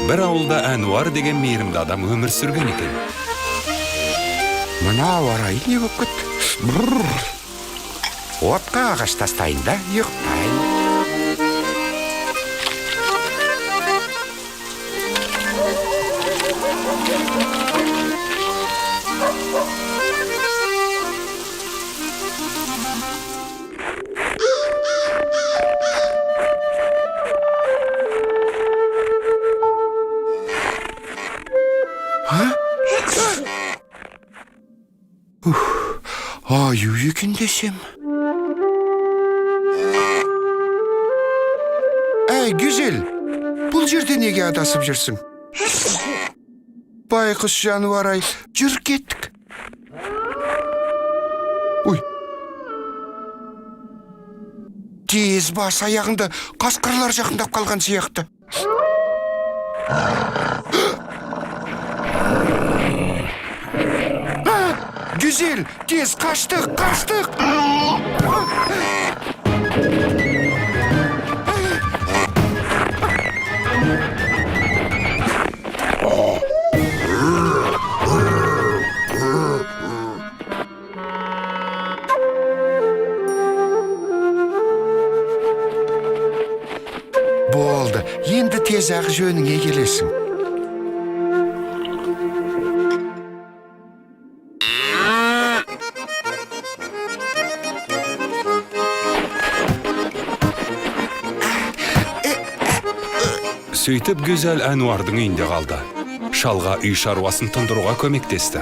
Bir ауылда Әнуар деген мейірімді адам өмір сүрген екен. Мына орай не болып кетті? Отқа ағаш тастайын да, ұйықтайын. Аю екен десем. Әй, Гүзел, бұл жерде неге адасып жүрсің? Байқұс жануар-ай, жүр кеттік. Ой. Тез бас аяғында қасқырлар жақындап қалған сияқты. Güzel, tez kaçtık. Болды, енді tez-ақ жөніңе келесің. Сөйтіп Гүзел Әнуардың үйінде қалды. Шалға үй шаруасын тындыруға көмектесті.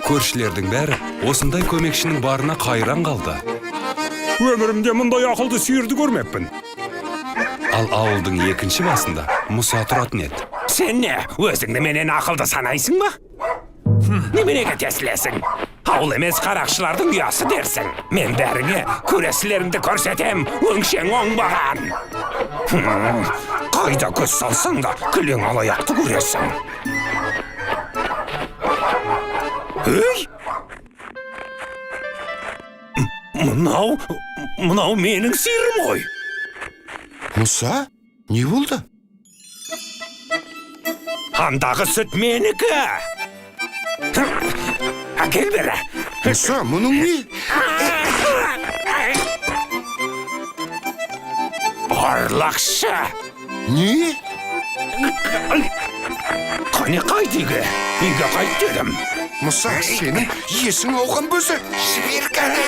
Көршілердің бәрі осындай көмекшінің барына қайран қалды. Өмірімде мұндай ақылды сиырды көрмеппін. Ал ауылдың екінші басында Мұса тұратын еді. Сен не, өзіңді менен ақылды санайсың ба? Неменеге тесілесің? Ауыл емес қарақшылардың ұясы дерсің. Мен бәріңе көресілеріңді көрсетем, өңшең оңбаған. Қайда көз салсаң да күлең алаяқты көресің. Өй! Мұнау менің сиырым ғой. Мұса, не болды? Андағы сүт менікі. Әкел бері. Мұса, мұның не? Орлақшы. Не? Қане қайтыға? Үйге қайт дедім. Мұса, сенің есің ауған бөзі. Жібер кәне.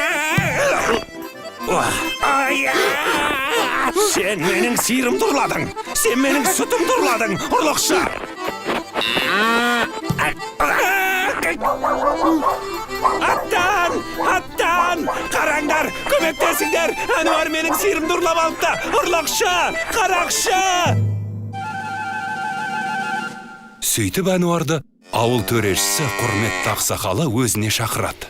Сен менің сиырымды ұрладың. Сен менің сүтімді ұрладың. Ұрлықшы. Аттан! Қараңдар, көмектесіңдер. Әнуар менің сиырымды ұрлап алыпты. Ұрлықшы, қарақшы. Сөйтіп Әнуарды ауыл төрешісі құрметті ақсақалы өзіне шақырады.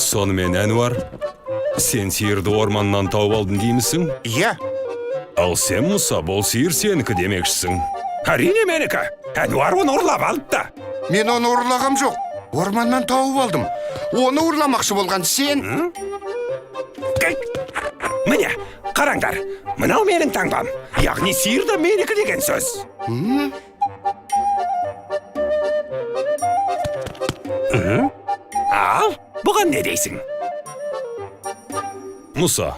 Сонымен Әнуар, сен сиырды орманнан тауып алдың деймісің? Иә. Ал сен Мұса, бұл сиыр сенікі демекшісің. Әрине менікі. Әнуар оны ұрлап алыпты. Мен оны ұрлағам жоқ. Орманнан тауып алдым. Оны ұрламақшы болған сен. Міне, қараңдар. Мынау менің таңбам. Яғни сиыр да менікі деген сөз. Ал, бұған не дейсің? Мұса,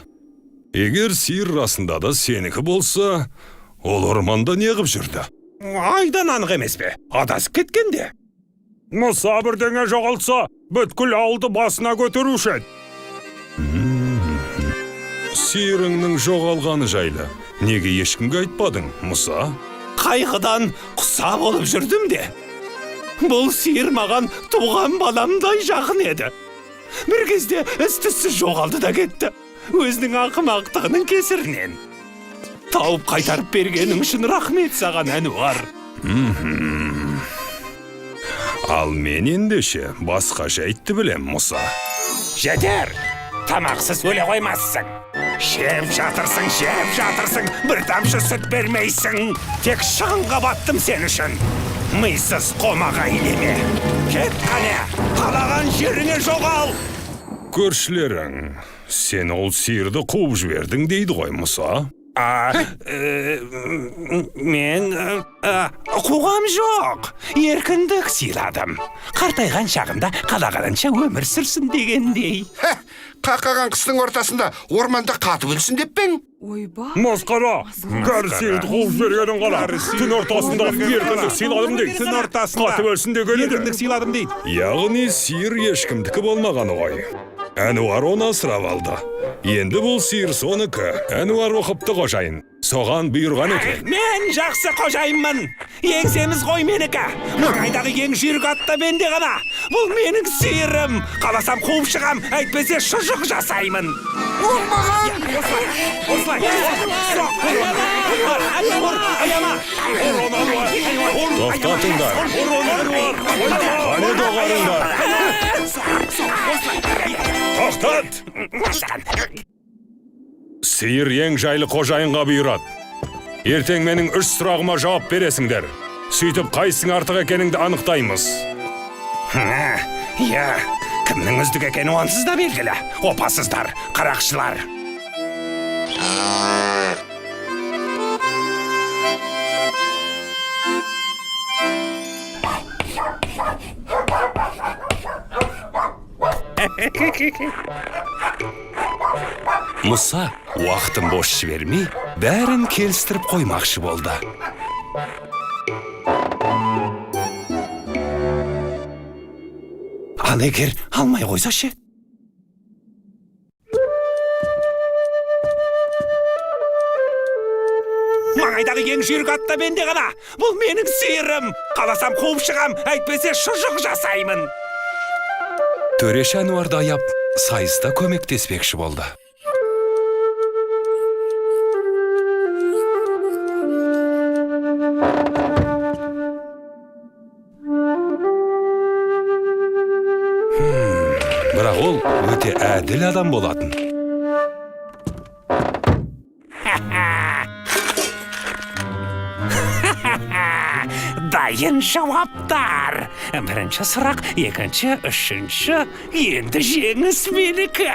егер сиыр расында да сенікі болса, ол орманда не қып жүрді? Айдан анық емес пе? Адасып кеткенде. Мұса бірдеңе жоғалтса, бүткіл ауылды басына көтеруші еді. Сиырыңның жоғалғаны жайлы неге ешкімге айтпадың, Мұса? Қайғыдан құса болып жүрдім де. Бұл сиыр маған туған баламдай жақын еді. Bir кезде із-түссіз жоғалды да кетті. Өзінің ақымақтығының кесірінен. Тауып қайтарып бергенің үшін рахмет саған, Әнуар. Ал мен ендеше басқаша айтты білем, Мұса. Жетер! Тамақсыз өле қоймассың. Жеп жатырсың, бір тамшы сүт бермейсің. Тек шығынға баттым сен үшін. Мыйсыз қомаға илеме. Кет қане, қалаған жеріңе жоғал. Көршілерің, сен ол сиырды қуып жібердің дейді ғой, Мұса. Мен қуғам жоқ. Еркіндік сыйладым. Қартайған шағында қалағанынша өмір сүрсін дегендей. Қақаған қыстың ортасында орманда қатып өлсін деп пең? Масқара, кәрі сиырды қуып жібергенін қара. Түн ортасында еркіндік сыйладым дейді. Түн ортасында қатып өлсін деген еді. еркіндік сыйладым дейді. Яғни сиыр ешкімдікі болмағаны ғой. Әнуар оны асырап алды. Енді бұл сиыр соныкі. Әнуар оқыпты қожайын. Соған бұйырған екен. Мен жақсы қожайынмын. Еңсеміз ғой менікі. Маңайдағы ең жүйрік атта менде ғана. Бұл менің сиырым. Қаласам қуып шығам, әйтпесе шұжық жасаймын. Осылай. Тоқтатыңдар. Қане доғарыңдар. Тоқтат! Сиыр ең жайлы қожайынға бұйырады. Ертең менің 3 сұрағыма жауап бересіңдер. Сөйтіп қайсың артық екеніңді анықтаймыз. Кімнің үздік екені онсыз да белгілі. Опасыздар, қарақшылар. Мұса, уақытын бос жібермей, бәрін келістіріп қоймақшы болды. Ал егер алмай қойса ше? Маңайдағы ең жүйрік атта менде ғана. Бұл менің сиырым. Қаласам қуып шығам, әйтпесе шұжық жасаймын. Төреш Әнуарды аяп, сайыста көмектеспекші болды. Бірақ ол өте әділ адам болатын. Дайын жауаптар. Бірінші сұрақ, екінші, үшінші, енді жеңіс менікі.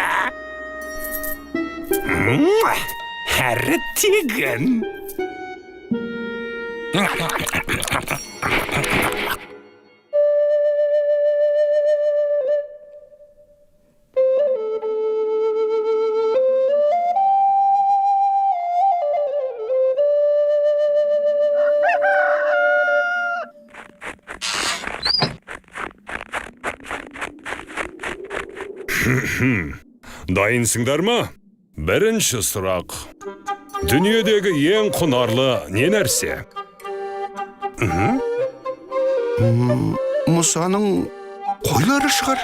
Әрі тегін. Дайынсыңдар ма? Бірінші сұрақ. Дүниедегі ең құнарлы не нәрсе? Мұсаның қойлары шығар.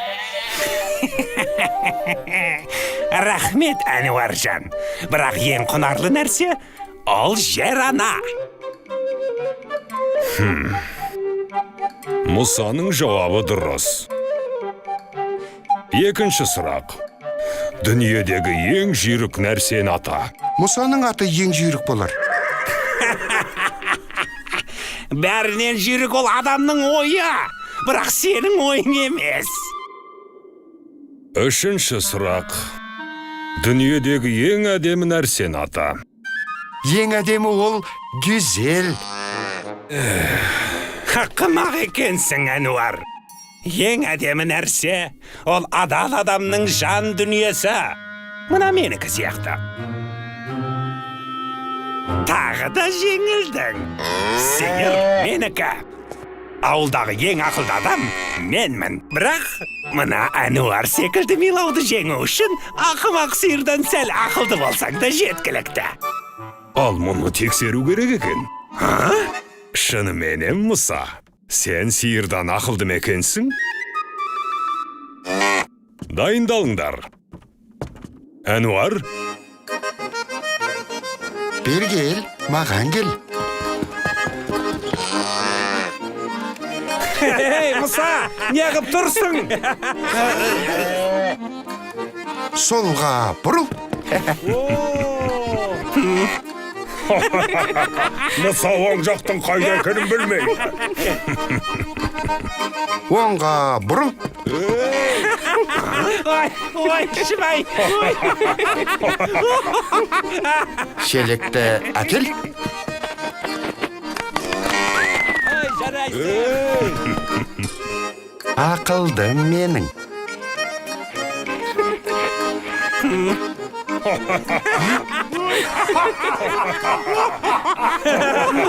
Рахмет, Әнуаржан. Бірақ ең құнарлы нәрсе ол жер ана. Мұсаның жауабы дұрыс. Екінші сұрақ. Дүниедегі ең жүйрік нәрсені ата. Мұсаның аты ең жүйрік болар. Бәрінен жүйрік ол адамның ойы. Бірақ сенің ойың емес. Үшінші сұрақ. Дүниедегі ең әдемі нәрсені ата. Ең әдемі ол güzel. Ақымақ екенсің, Әнуар. Ең әдемі нәрсе ол адал адамның жан дүниесі. Мына менікі сияқты. Тағы да жеңілдің. Сиыр менікі. Ауылдағы ең ақылды адам менмін. Бірақ мына Әнуар секілді милауды жеңу үшін ақымақ сиырдан сәл ақылды болсаң да жеткілікті. Ал мұны тексеру керек екен. Шынымен Мұса, сен сиырдан ақылды ма екенсің? Дайындалыңдар. Әнуар, Бер кел, маған кел. Эй, Муса, не қып тұрсың? Солға бұрыл. Муса оң жақтың қайда екенін білмей. Оңға бұрыл. Ой, Шимай. Шелекті әкел. Ақылдым менің.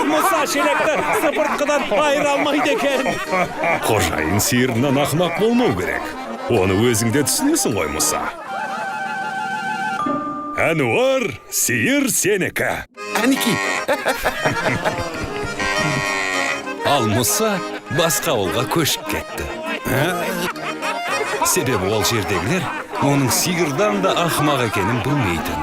Musa şelekті сыпыртқыдан айыра алмайды екен. Қожайын сиырынан ақымақ болмау керек. Оны өзіңде түсінесің ғой, Мұса. Әнуар, сиыр сенікі. Әнеки. Ал Мұса басқа ауылға көшіп кетті. Себебі ол жердегілер оның сиырдан да ақымақ екенін білмейтін.